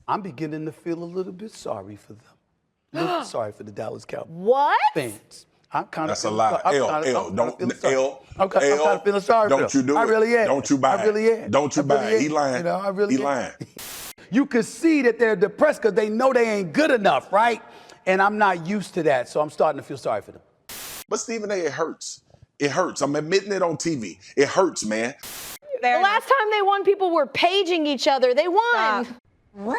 I'm beginning to feel a little bit sorry for them. A little bit sorry for the Dallas Cowboys What? fans. I'm kind of That's a lie. Don't feeling sorry for them. Don't you do it. I really am. Don't you buy it. I really am. Don't you buy it. He lying. You know, I really He am. lying. You could see that they're depressed because they know they ain't good enough, right? And I'm not used to that, so I'm starting to feel sorry for them. But Stephen A., it hurts. It hurts. I'm admitting it on TV. It hurts, man. The last time they won, people were paging each other. They won. Stop. What?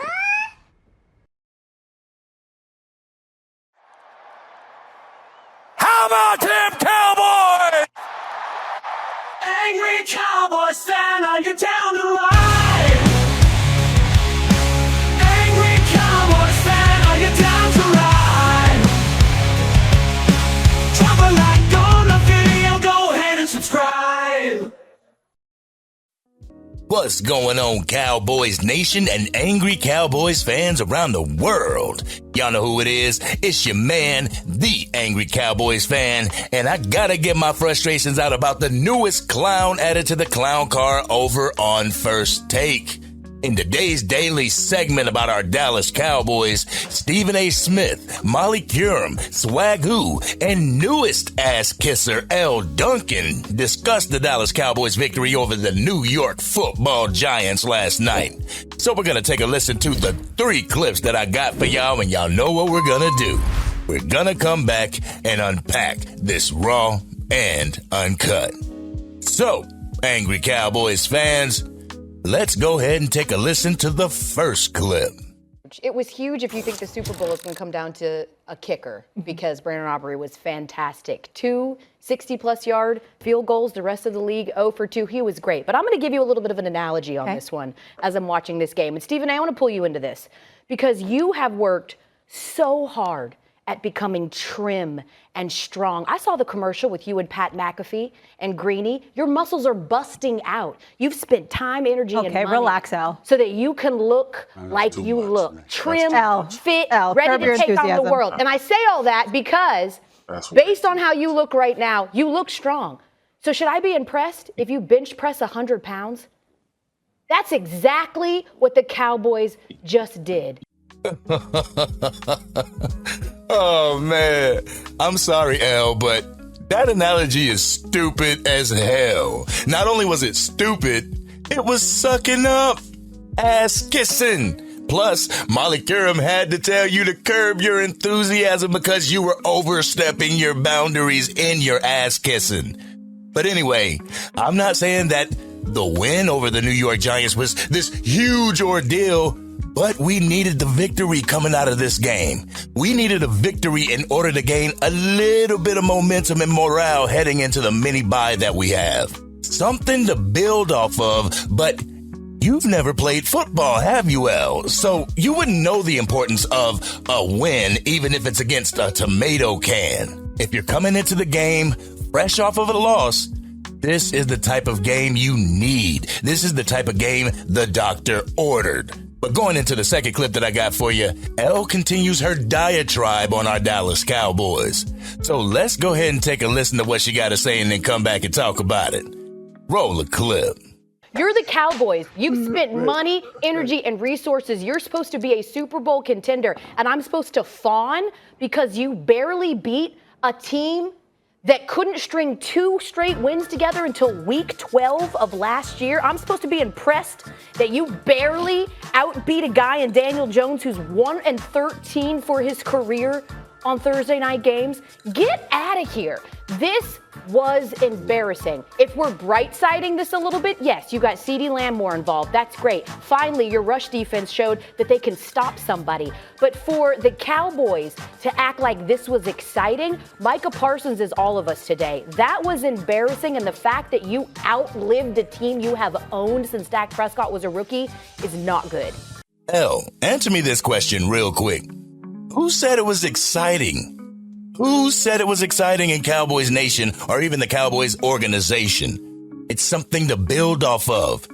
How about them Cowboys? Angry Cowboys fan, are you down to ride? Angry Cowboys fan, are you down to ride? Drop a like on the video, go ahead and subscribe. What's going on, Cowboys Nation and Angry Cowboys fans around the world? Y'all know who it is. It's your man, the Angry Cowboys Fan, and I gotta get my frustrations out about the newest clown added to the clown car over on First Take. In today's daily segment about our Dallas Cowboys, Stephen A. Smith, Molly Curran, Swagoo, and newest ass kisser L. Duncan discussed the Dallas Cowboys victory over the New York Football Giants last night. So we're going to take a listen to the 3 clips that I got for y'all, and y'all know what we're going to do. We're going to come back and unpack this raw and uncut. So, Angry Cowboys fans, let's go ahead and take a listen to the first clip. It was huge if you think the Super Bowl is going to come down to a kicker, because Brandon Aubrey was fantastic. 2 60-plus yard field goals, the rest of the league 0 for 2. He was great. But I'm going to give you a little bit of an analogy on this one as I'm watching this game. And Stephen, I want to pull you into this because you have worked so hard at becoming trim and strong. I saw the commercial with you and Pat McAfee and Greeny. Your muscles are busting out. You've spent time, energy, and money. Okay, relax, Al. So that you can look like you look. Man. Trim, fit, Al, ready curb to your take on the enthusiasm. world. And I say all that because based on how you look right now, you look strong. So should I be impressed if you bench press 100 pounds? That's exactly what the Cowboys just did. Oh, man. I'm sorry, L, but that analogy is stupid as hell. Not only was it stupid, it was sucking up. Ass kissing. Plus, Molly Curran had to tell you to curb your enthusiasm because you were overstepping your boundaries in your ass kissing. But anyway, I'm not saying that the win over the New York Giants was this huge ordeal, but we needed the victory coming out of this game. We needed a victory in order to gain a little bit of momentum and morale heading into the mini bye that we have. Something to build off of, but you've never played football, have you, El? So you wouldn't know the importance of a win, even if it's against a tomato can. If you're coming into the game fresh off of a loss, this is the type of game you need. This is the type of game the doctor ordered. But going into the second clip that I got for you, Elle continues her diatribe on our Dallas Cowboys. So let's go ahead and take a listen to what she got to say and then come back and talk about it. Roll the clip. You're the Cowboys. You've spent money, energy, and resources. You're supposed to be a Super Bowl contender, and I'm supposed to fawn because you barely beat a team that couldn't string 2 straight wins together until week 12 of last year. I'm supposed to be impressed that you barely outbeat a guy in Daniel Jones who's 1-13 for his career on Thursday night games. Get out of here. This was embarrassing. If we're bright-siding this a little bit, yes, you got CeeDee Lamb more involved. That's great. Finally, your rush defense showed that they can stop somebody. But for the Cowboys to act like this was exciting, Micah Parsons is all of us today. That was embarrassing, and the fact that you outlived the team you have owned since Dak Prescott was a rookie is not good. Elle, answer me this question real quick. Who said it was exciting? Who said it was exciting in Cowboys Nation or even the Cowboys organization? It's something to build off of.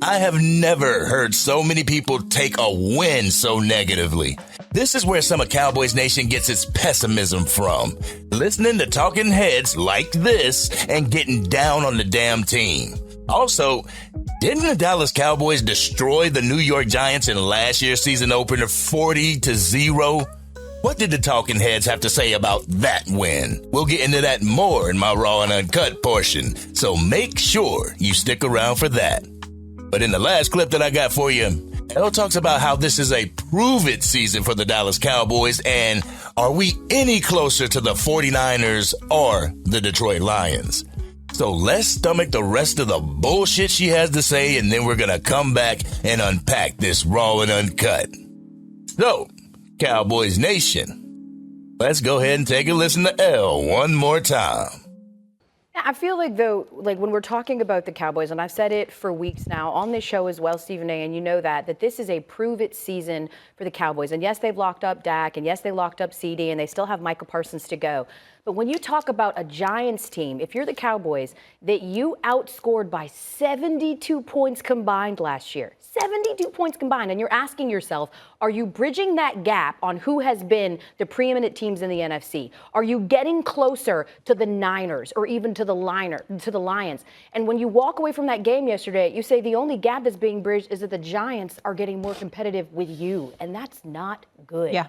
I have never heard so many people take a win so negatively. This is where some of Cowboys Nation gets its pessimism from. Listening to talking heads like this and getting down on the damn team. Also, Didn't the Dallas Cowboys destroy the New York Giants in last year's season opener 40-0? What did the talking heads have to say about that win? We'll get into that more in my Raw and Uncut portion, so make sure you stick around for that. But in the last clip that I got for you, Elle talks about how this is a prove-it season for the Dallas Cowboys, and are we any closer to the 49ers or the Detroit Lions? So let's stomach the rest of the bullshit she has to say, and then we're going to come back and unpack this Raw and Uncut. So, Cowboys Nation, let's go ahead and take a listen to Elle one more time. I feel like, though, like when we're talking about the Cowboys, and I've said it for weeks now on this show as well, Stephen A., and you know that this is a prove-it season for the Cowboys. And yes, they've locked up Dak, and yes, they locked up CD, and they still have Michael Parsons to go. But when you talk about a Giants team, if you're the Cowboys, that you outscored by 72 points combined last year, 72 points combined, and you're asking yourself, are you bridging that gap on who has been the preeminent teams in the NFC? Are you getting closer to the Niners or even to the Lions? And when you walk away from that game yesterday, you say the only gap that's being bridged is that the Giants are getting more competitive with you, and that's not good. Yeah.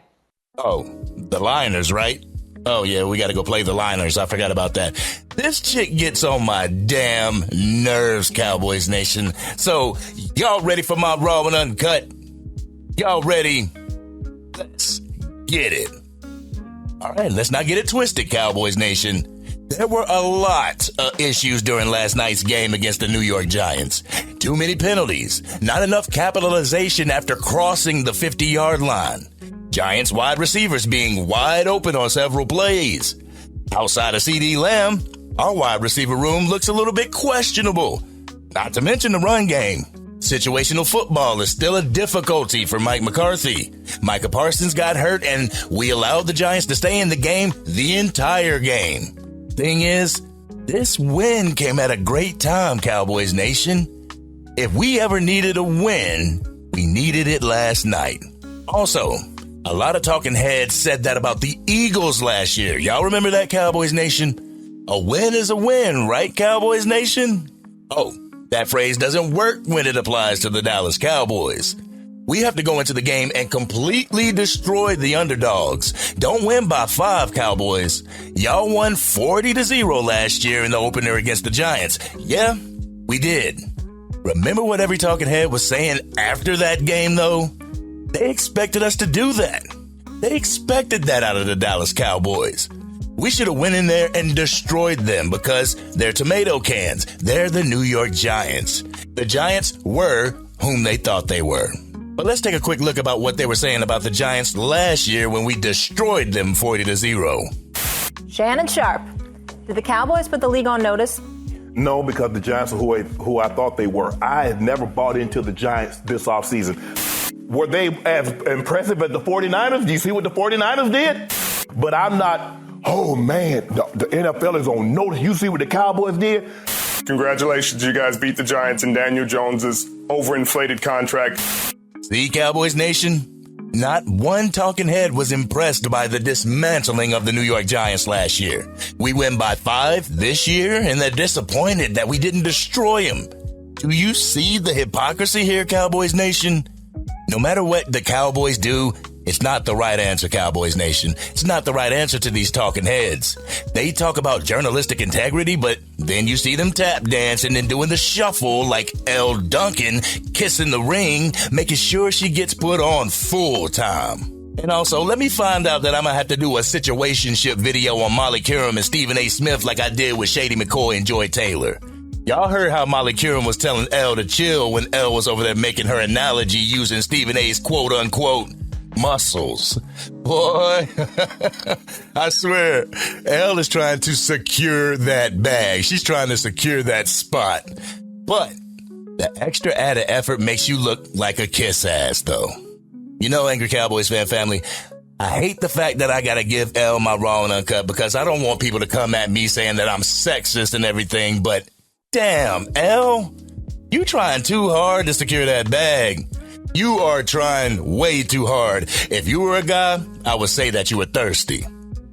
Oh, the Liners, right? Oh, yeah, we got to go play the Liners. I forgot about that. This chick gets on my damn nerves, Cowboys Nation. So, y'all ready for my Raw and Uncut? Y'all ready? Let's get it. All right, let's not get it twisted, Cowboys Nation. There were a lot of issues during last night's game against the New York Giants. Too many penalties, not enough capitalization after crossing the 50-yard line. Giants wide receivers being wide open on several plays. Outside of CD Lamb, our wide receiver room looks a little bit questionable. Not to mention the run game. Situational football is still a difficulty for Mike McCarthy. Micah Parsons got hurt, and we allowed the Giants to stay in the game the entire game. Thing is, this win came at a great time, Cowboys Nation. If we ever needed a win, we needed it last night. Also, a lot of talking heads said that about the Eagles last year. Y'all remember that, Cowboys Nation? A win is a win, right, Cowboys Nation? Oh, that phrase doesn't work when it applies to the Dallas Cowboys. We have to go into the game and completely destroy the underdogs. Don't win by 5, Cowboys. Y'all won 40-0 last year in the opener against the Giants. Yeah, we did. Remember what every talking head was saying after that game, though? They expected us to do that. They expected that out of the Dallas Cowboys. We should have went in there and destroyed them because they're tomato cans. They're the New York Giants. The Giants were whom they thought they were. But let's take a quick look about what they were saying about the Giants last year when we destroyed them 40-0. Shannon Sharp, did the Cowboys put the league on notice? No, because the Giants are who I thought they were. I had never bought into the Giants this offseason. Were they as impressive as the 49ers? Do you see what the 49ers did? But I'm not, oh man, the NFL is on notice. You see what the Cowboys did? Congratulations, you guys beat the Giants in Daniel Jones's overinflated contract. See, Cowboys Nation? Not one talking head was impressed by the dismantling of the New York Giants last year. We win by 5 this year, and they're disappointed that we didn't destroy them. Do you see the hypocrisy here, Cowboys Nation? No matter what the Cowboys do, it's not the right answer, Cowboys Nation. It's not the right answer to these talking heads. They talk about journalistic integrity, but then you see them tap dancing and doing the shuffle like Elle Duncan, kissing the ring, making sure she gets put on full time. And also, let me find out that I'm going to have to do a situationship video on Molly Qerim and Stephen A. Smith like I did with Shady McCoy and Joy Taylor. Y'all heard how Molly Qerim was telling Elle to chill when Elle was over there making her analogy using Stephen A.'s quote-unquote muscles. Boy, I swear, Elle is trying to secure that bag. She's trying to secure that spot. But the extra added effort makes you look like a kiss ass, though. You know, Angry Cowboys fan family, I hate the fact that I gotta give Elle my Raw and Uncut because I don't want people to come at me saying that I'm sexist and everything, but damn, Elle, you trying too hard to secure that bag. You are trying way too hard. If you were a guy, I would say that you were thirsty.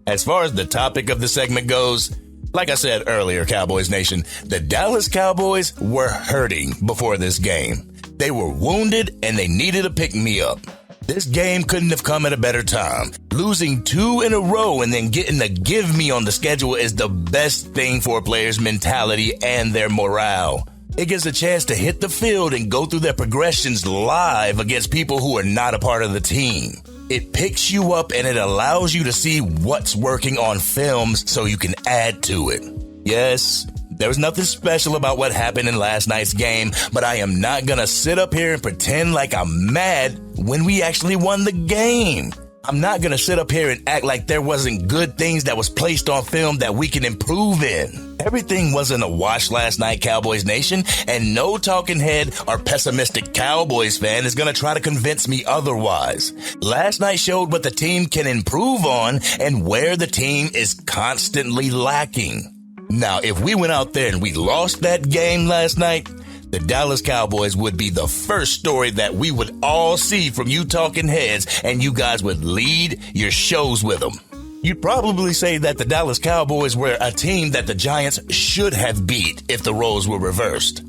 As far as the topic of the segment goes, Like I said earlier, Cowboys Nation, the Dallas Cowboys were hurting before this game. They were wounded and they needed a pick-me-up. This game couldn't have come at a better time. Losing 2 in a row and then getting a give me on the schedule is the best thing for a player's mentality and their morale. It gives a chance to hit the field and go through their progressions live against people who are not a part of the team. It picks you up and it allows you to see what's working on films so you can add to it. Yes, there was nothing special about what happened in last night's game, but I am not gonna sit up here and pretend like I'm mad when we actually won the game. I'm not gonna sit up here and act like there wasn't good things that was placed on film that we can improve in. Everything wasn't a wash last night, Cowboys Nation, and no talking head or pessimistic Cowboys fan is gonna try to convince me otherwise. Last night showed what the team can improve on and where the team is constantly lacking. Now, if we went out there and we lost that game last night, the Dallas Cowboys would be the first story that we would all see from you talking heads, and you guys would lead your shows with them. You'd probably say that the Dallas Cowboys were a team that the Giants should have beat if the roles were reversed.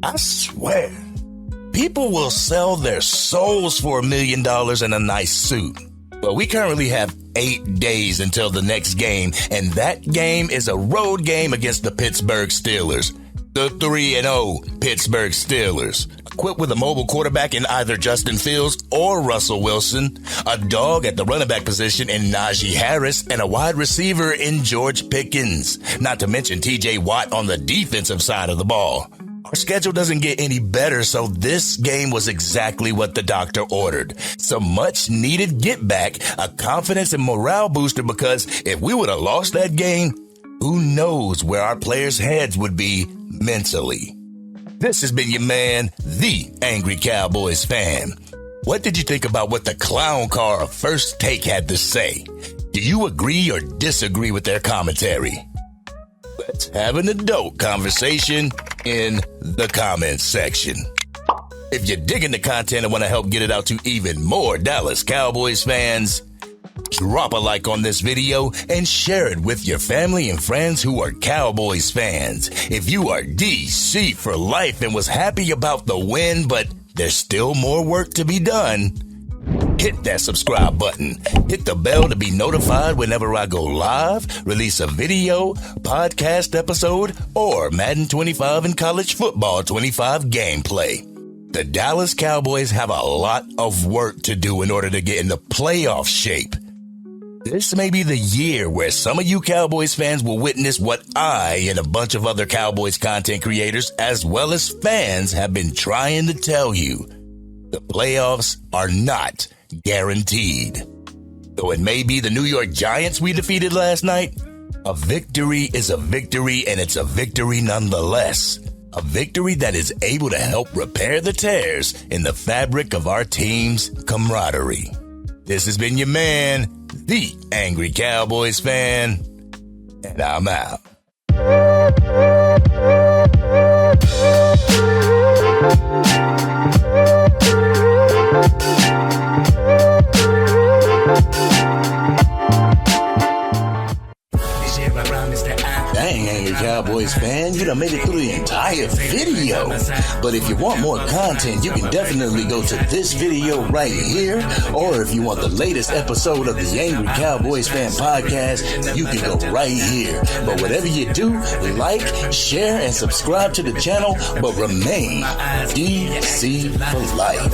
I swear, people will sell their souls for $1 million and a nice suit. Well, we currently have 8 days until the next game, and that game is a road game against the Pittsburgh Steelers. The 3-0 Pittsburgh Steelers. Equipped with a mobile quarterback in either Justin Fields or Russell Wilson, a dog at the running back position in Najee Harris, and a wide receiver in George Pickens. Not to mention T.J. Watt on the defensive side of the ball. Our schedule doesn't get any better, so this game was exactly what the doctor ordered. Some much needed get back, a confidence and morale booster, because if we would have lost that game, who knows where our players' heads would be mentally. This has been your man, the Angry Cowboys Fan. What did you think about what the clown car of First Take had to say? Do you agree or disagree with their commentary? Let's have an adult conversation in the comments section. If you're digging the content and want to help get it out to even more Dallas Cowboys fans, drop a like on this video and share it with your family and friends who are Cowboys fans. If you are DC for life and was happy about the win, but there's still more work to be done, hit that subscribe button. Hit the bell to be notified whenever I go live, release a video, podcast episode, or Madden 25 and College Football 25 gameplay. The Dallas Cowboys have a lot of work to do in order to get into playoff shape. This may be the year where some of you Cowboys fans will witness what I and a bunch of other Cowboys content creators as well as fans have been trying to tell you. The playoffs are not guaranteed. Though it may be the New York Giants we defeated last night, a victory is a victory, and it's a victory nonetheless. A victory that is able to help repair the tears in the fabric of our team's camaraderie. This has been your man, the Angry Cowboys Fan, and I'm out. Dang, Angry Cowboys fan, you done made it through the entire video. But if you want more content, you can definitely go to this video right here. Or if you want the latest episode of the Angry Cowboys Fan podcast, you can go right here. But whatever you do, like, share, and subscribe to the channel, but remain DC for life.